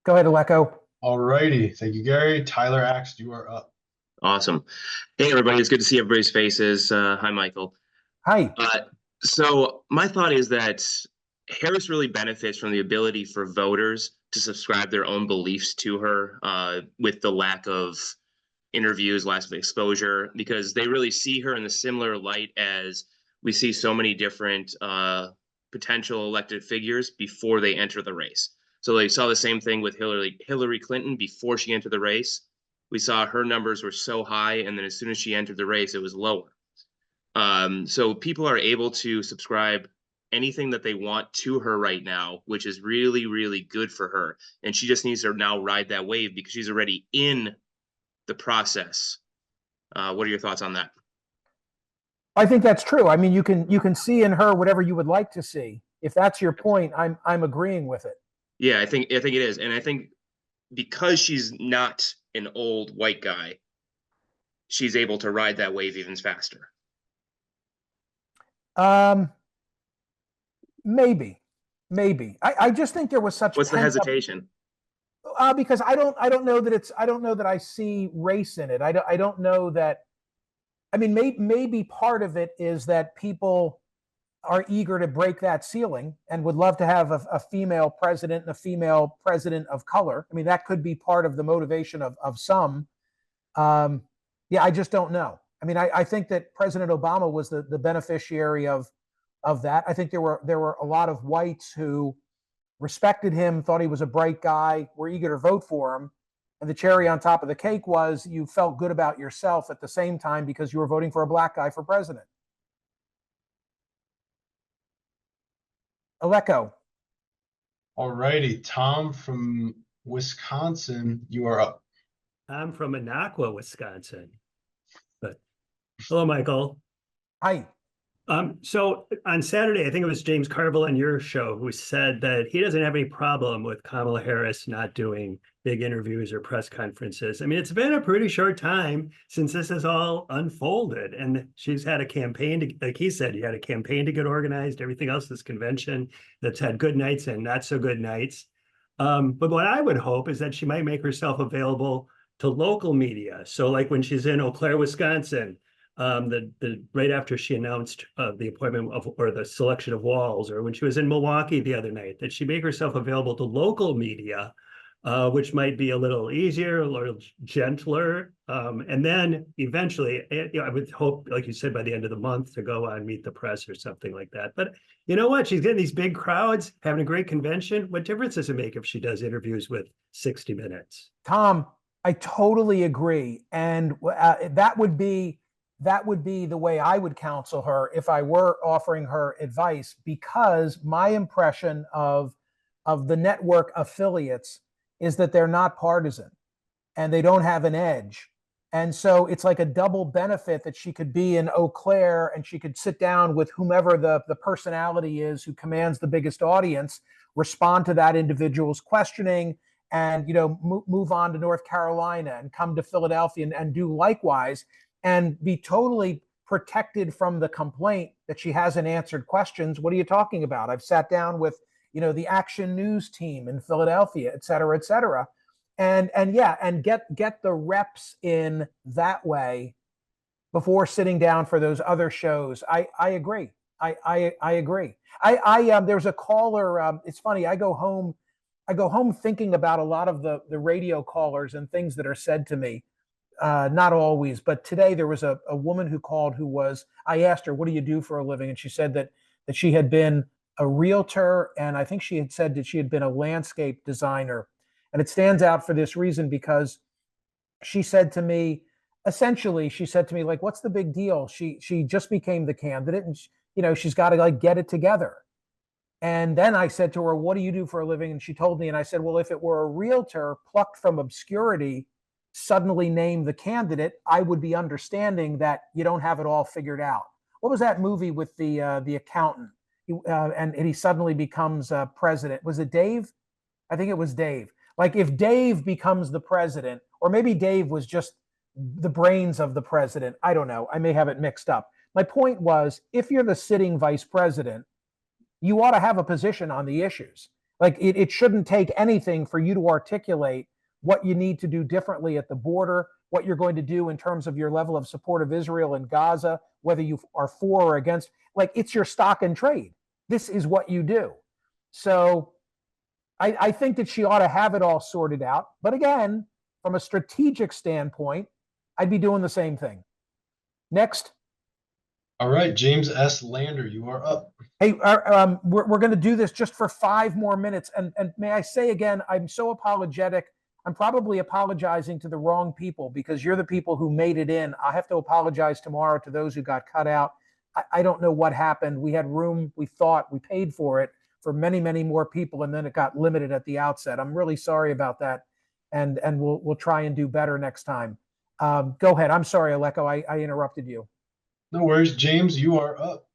Speaker 1: Go ahead, Aleko.
Speaker 2: All righty. Thank you, Gary. Tyler Axe, you are up.
Speaker 10: Awesome. Hey, everybody. It's good to see everybody's faces. Hi, Michael.
Speaker 1: Hi.
Speaker 10: So my thought is that Harris really benefits from the ability for voters to subscribe their own beliefs to her, with the lack of interviews, lack of exposure, because they really see her in the similar light as we see so many different potential elected figures before they enter the race. So they saw the same thing with Hillary Clinton before she entered the race. We saw her numbers were so high, and then as soon as she entered the race, it was lower. So people are able to subscribe anything that they want to her right now, which is really, really good for her. And she just needs to now ride that wave because she's already in the process. What are your thoughts on that?
Speaker 1: I think that's true. I mean, you can see in her whatever you would like to see. If that's your point, I'm agreeing with it.
Speaker 10: Yeah, I think it is. And I think because she's not an old white guy, she's able to ride that wave even faster.
Speaker 1: Maybe. I just think there was such.
Speaker 10: What's the hesitation?
Speaker 1: Because I don't know that I see race in it. I don't know that. I mean, maybe part of it is that people are eager to break that ceiling and would love to have a female president and a female president of color. I mean, that could be part of the motivation of some. Yeah, I just don't know. I mean, I think that President Obama was the beneficiary of that. I think there were a lot of whites who respected him, thought he was a bright guy, were eager to vote for him. And the cherry on top of the cake was you felt good about yourself at the same time because you were voting for a black guy for president. Aleko.
Speaker 2: All righty, Tom from Wisconsin, you are up.
Speaker 11: I'm from Minocqua, Wisconsin. But hello, Michael.
Speaker 1: Hi.
Speaker 11: So on Saturday, I think it was James Carville on your show who said that he doesn't have any problem with Kamala Harris not doing big interviews or press conferences. I mean, it's been a pretty short time since this has all unfolded, and she's had a campaign to, like he said, he had a campaign to get organized, everything else, this convention that's had good nights and not so good nights. But what I would hope is that she might make herself available to local media. So like when she's in Eau Claire, Wisconsin, right after she announced the appointment of or the selection of Walz, or when she was in Milwaukee the other night, that she make herself available to local media, which might be a little easier, a little gentler. And then eventually, I would hope, like you said, by the end of the month to go on Meet the Press or something like that. But you know what? She's getting these big crowds, having a great convention. What difference does it make if she does interviews with 60 Minutes?
Speaker 1: Tom, I totally agree. And that would be the way I would counsel her if I were offering her advice, because my impression of the network affiliates is that they're not partisan and they don't have an edge. And so it's like a double benefit that she could be in Eau Claire and she could sit down with whomever the personality is who commands the biggest audience, respond to that individual's questioning, and move on to North Carolina and come to Philadelphia and do likewise, and be totally protected from the complaint that she hasn't answered questions. What are you talking about? I've sat down with, the Action News team in Philadelphia, et cetera, and get the reps in that way before sitting down for those other shows. I agree. I agree. There's a caller. It's funny. I go home thinking about a lot of the radio callers and things that are said to me. Not always, but today there was a woman who called I asked her, what do you do for a living? And she said that she had been a realtor, and I think she had said that she had been a landscape designer. And it stands out for this reason, because she said to me, like, what's the big deal? She just became the candidate, and she's got to get it together. And then I said to her, what do you do for a living? And she told me, and I said, well, if it were a realtor plucked from obscurity, suddenly name the candidate, I would be understanding that you don't have it all figured out. What was that movie with the accountant? And he suddenly becomes president. Was it Dave? I think it was Dave. Like, if Dave becomes the president, or maybe Dave was just the brains of the president. I don't know. I may have it mixed up. My point was, if you're the sitting vice president, you ought to have a position on the issues. Like, it shouldn't take anything for you to articulate what you need to do differently at the border, what you're going to do in terms of your level of support of Israel and Gaza, whether you are for or against. Like, it's your stock and trade. This is what you do. So I think that she ought to have it all sorted out. But again, from a strategic standpoint, I'd be doing the same thing. Next.
Speaker 2: All right, James S. Lander, you are up.
Speaker 1: Hey, we're going to do this just for 5 more minutes. And may I say again, I'm so apologetic. I'm probably apologizing to the wrong people, because you're the people who made it in. I have to apologize tomorrow to those who got cut out. I don't know what happened. We had room. We thought we paid for it for many, many more people, and then it got limited at the outset. I'm really sorry about that, and we'll try and do better next time. Go ahead. I'm sorry, Aleko. I interrupted you.
Speaker 2: No worries, James. You are up.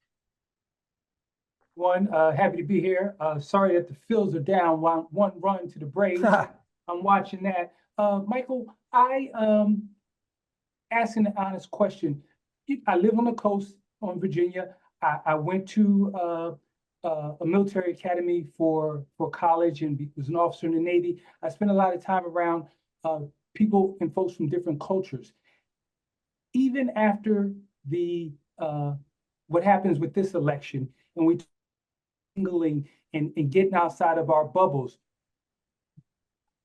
Speaker 12: Happy to be here. Sorry that the Phils are down. One run to the Braves. I'm watching that. Michael, I asking an honest question. I live on the coast on Virginia. I went to a military academy for college and was an officer in the Navy. I spent a lot of time around people and folks from different cultures. Even after the what happens with this election, and we mingling and getting outside of our bubbles,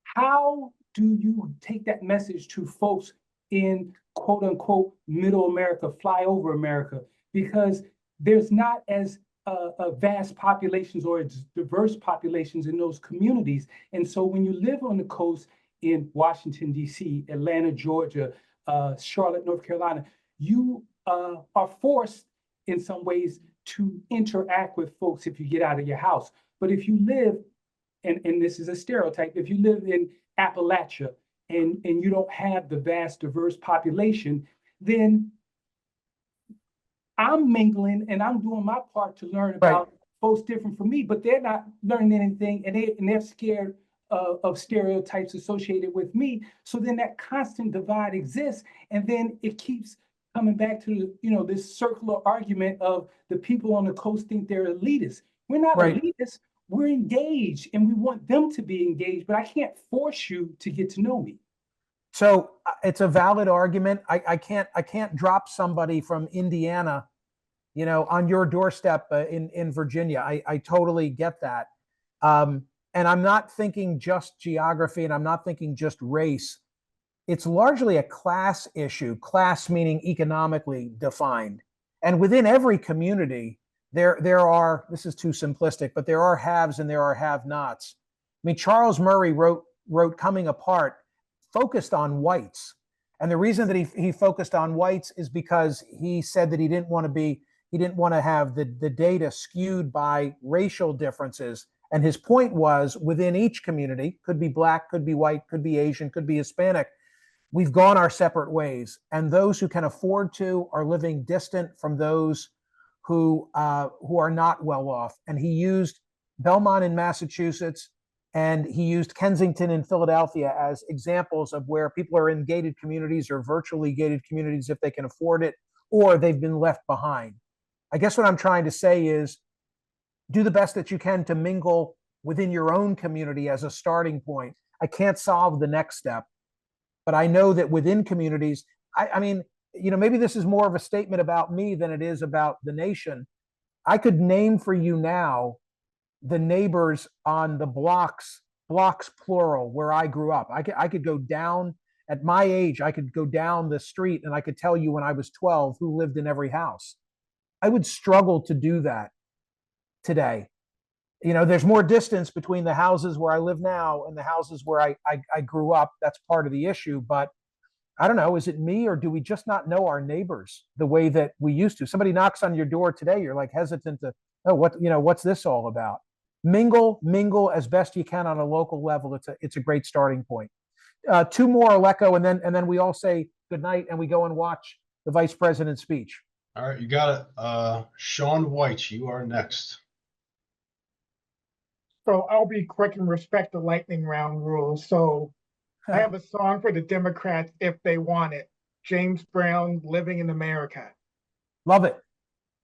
Speaker 12: how do you take that message to folks in quote unquote middle America, flyover America? Because there's not as vast populations or diverse populations in those communities. And so when you live on the coast, in Washington, D.C., Atlanta, Georgia, Charlotte, North Carolina, you are forced in some ways to interact with folks if you get out of your house. But if you live, and this is a stereotype, if you live in Appalachia and you don't have the vast, diverse population, then I'm mingling and I'm doing my part to learn about folks different from me, but they're not learning anything, and they're scared of stereotypes associated with me. So then that constant divide exists, and then it keeps coming back to, you know, this circular argument of the people on the coast think they're elitists. We're not elitists. We're engaged, and we want them to be engaged, but I can't force you to get to know me.
Speaker 1: So it's a valid argument. I can't drop somebody from Indiana, you know, on your doorstep in Virginia. I totally get that. And I'm not thinking just geography, and I'm not thinking just race. It's largely a class issue, class meaning economically defined. And within every community, there are, this is too simplistic, but there are haves and there are have-nots. I mean, Charles Murray wrote Coming Apart, focused on whites. And the reason that he focused on whites is because he said that he didn't want to have the data skewed by racial differences. And his point was, within each community, could be Black, could be white, could be Asian, could be Hispanic, we've gone our separate ways. And those who can afford to are living distant from those who are not well off. And he used Belmont in Massachusetts, and he used Kensington in Philadelphia as examples of where people are in gated communities or virtually gated communities if they can afford it, or they've been left behind. I guess what I'm trying to say is, do the best that you can to mingle within your own community as a starting point. I can't solve the next step, but I know that within communities, I mean, you know, maybe this is more of a statement about me than it is about the nation. I could name for you now the neighbors on the blocks plural, where I grew up. I could go down, at my age, I could go down the street and I could tell you when I was 12 who lived in every house. I would struggle to do that today. You know, there's more distance between the houses where I live now and the houses where I grew up. That's part of the issue. But I don't know, is it me, or do we just not know our neighbors the way that we used to? Somebody knocks on your door today, you're like hesitant to, oh, what's this all about? Mingle as best you can on a local level. It's a great starting point. Two more, Alecko, and then we all say goodnight and we go and watch the vice president's speech.
Speaker 2: All right, you got it. Sean White, you are next.
Speaker 13: So I'll be quick and respect the lightning round rules. So I have a song for the Democrats if they want it. James Brown, Living in America.
Speaker 1: Love it.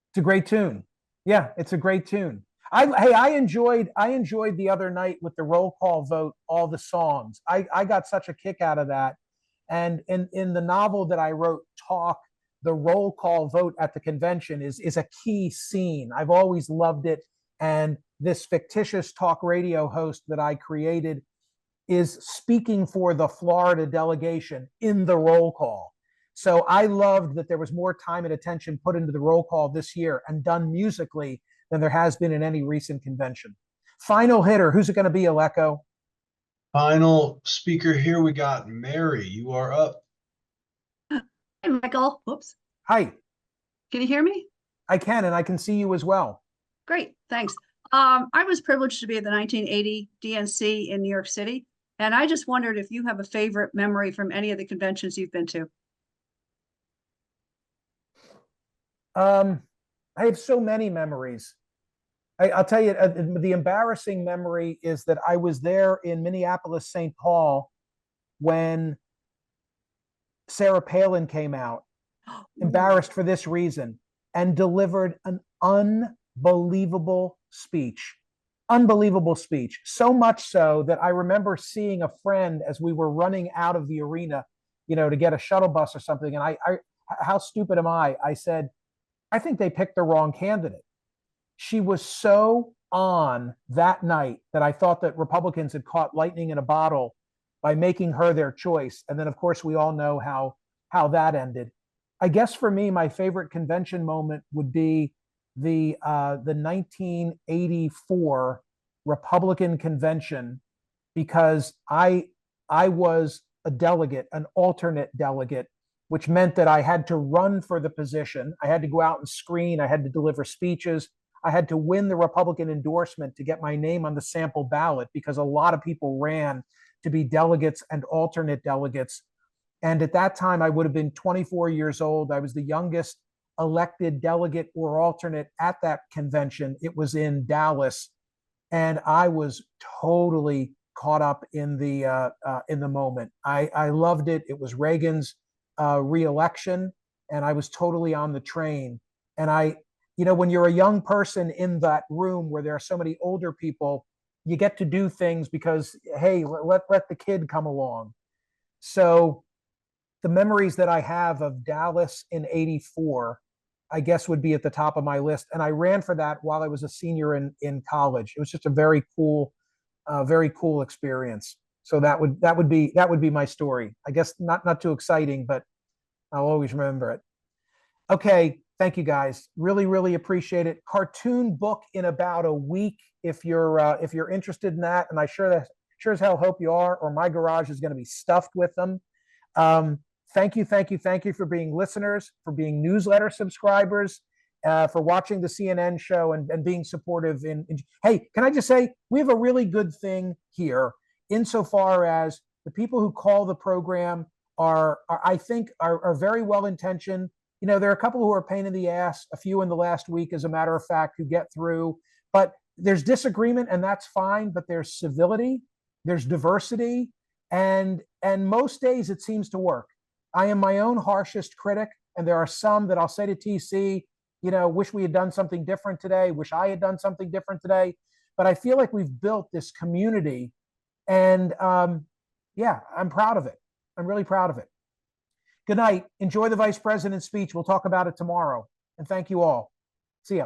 Speaker 1: It's a great tune. Yeah, it's a great tune. I enjoyed the other night with the roll call vote, all the songs. I got such a kick out of that. And in the novel that I wrote, Talk, the roll call vote at the convention is a key scene. I've always loved it. And this fictitious talk radio host that I created is speaking for the Florida delegation in the roll call. So I loved that there was more time and attention put into the roll call this year and done musically than there has been in any recent convention. Final hitter, who's it going to be, Alecko?
Speaker 2: Final speaker here, we got Mary. You are up.
Speaker 14: Hey, Michael. Whoops.
Speaker 1: Hi.
Speaker 14: Can you hear me?
Speaker 1: I can, and I can see you as well.
Speaker 14: Great, thanks. I was privileged to be at the 1980 DNC in New York City, and I just wondered if you have a favorite memory from any of the conventions you've been to.
Speaker 1: I have so many memories. I'll tell you, the embarrassing memory is that I was there in Minneapolis, St. Paul, when Sarah Palin came out, embarrassed for this reason, and delivered an unbelievable speech. Unbelievable speech. So much so that I remember seeing a friend as we were running out of the arena, you know, to get a shuttle bus or something. And I how stupid am I? I said, I think they picked the wrong candidate. She was so on that night that I thought that Republicans had caught lightning in a bottle by making her their choice. And then, of course, we all know how that ended. I guess for me, my favorite convention moment would be the 1984 Republican convention, because I I was a delegate, an alternate delegate, which meant that I had to run for the position. I had to go out and screen. I had to deliver speeches. I had to win the Republican endorsement to get my name on the sample ballot because a lot of people ran to be delegates and alternate delegates. And at that time, I would have been 24 years old. I was the youngest elected delegate or alternate at that convention. It was in Dallas, and I was totally caught up in the moment. I loved it. It was Reagan's re-election, and I was totally on the train. And when you're a young person in that room where there are so many older people, you get to do things because, hey, let the kid come along. So the memories that I have of Dallas in '84, I guess would be at the top of my list. And I ran for that while I was a senior in college. It was just a very cool experience. So that would be my story. I guess not too exciting, but I'll always remember it. Okay, thank you guys. Really, really appreciate it. Cartoon book in about a week if you're interested in that, and I sure as hell hope you are, or my garage is going to be stuffed with them. Thank you for being listeners, for being newsletter subscribers, for watching the CNN show and being supportive. Hey, can I just say, we have a really good thing here insofar as the people who call the program are I think very well intentioned. There are a couple who are a pain in the ass, a few in the last week, as a matter of fact, who get through. But there's disagreement, and that's fine. But there's civility, there's diversity, and most days it seems to work. I am my own harshest critic, and there are some that I'll say to TC, wish we had done something different today, wish I had done something different today. But I feel like we've built this community, and yeah, I'm proud of it. I'm really proud of it. Good night. Enjoy the vice president's speech. We'll talk about it tomorrow. And thank you all. See ya.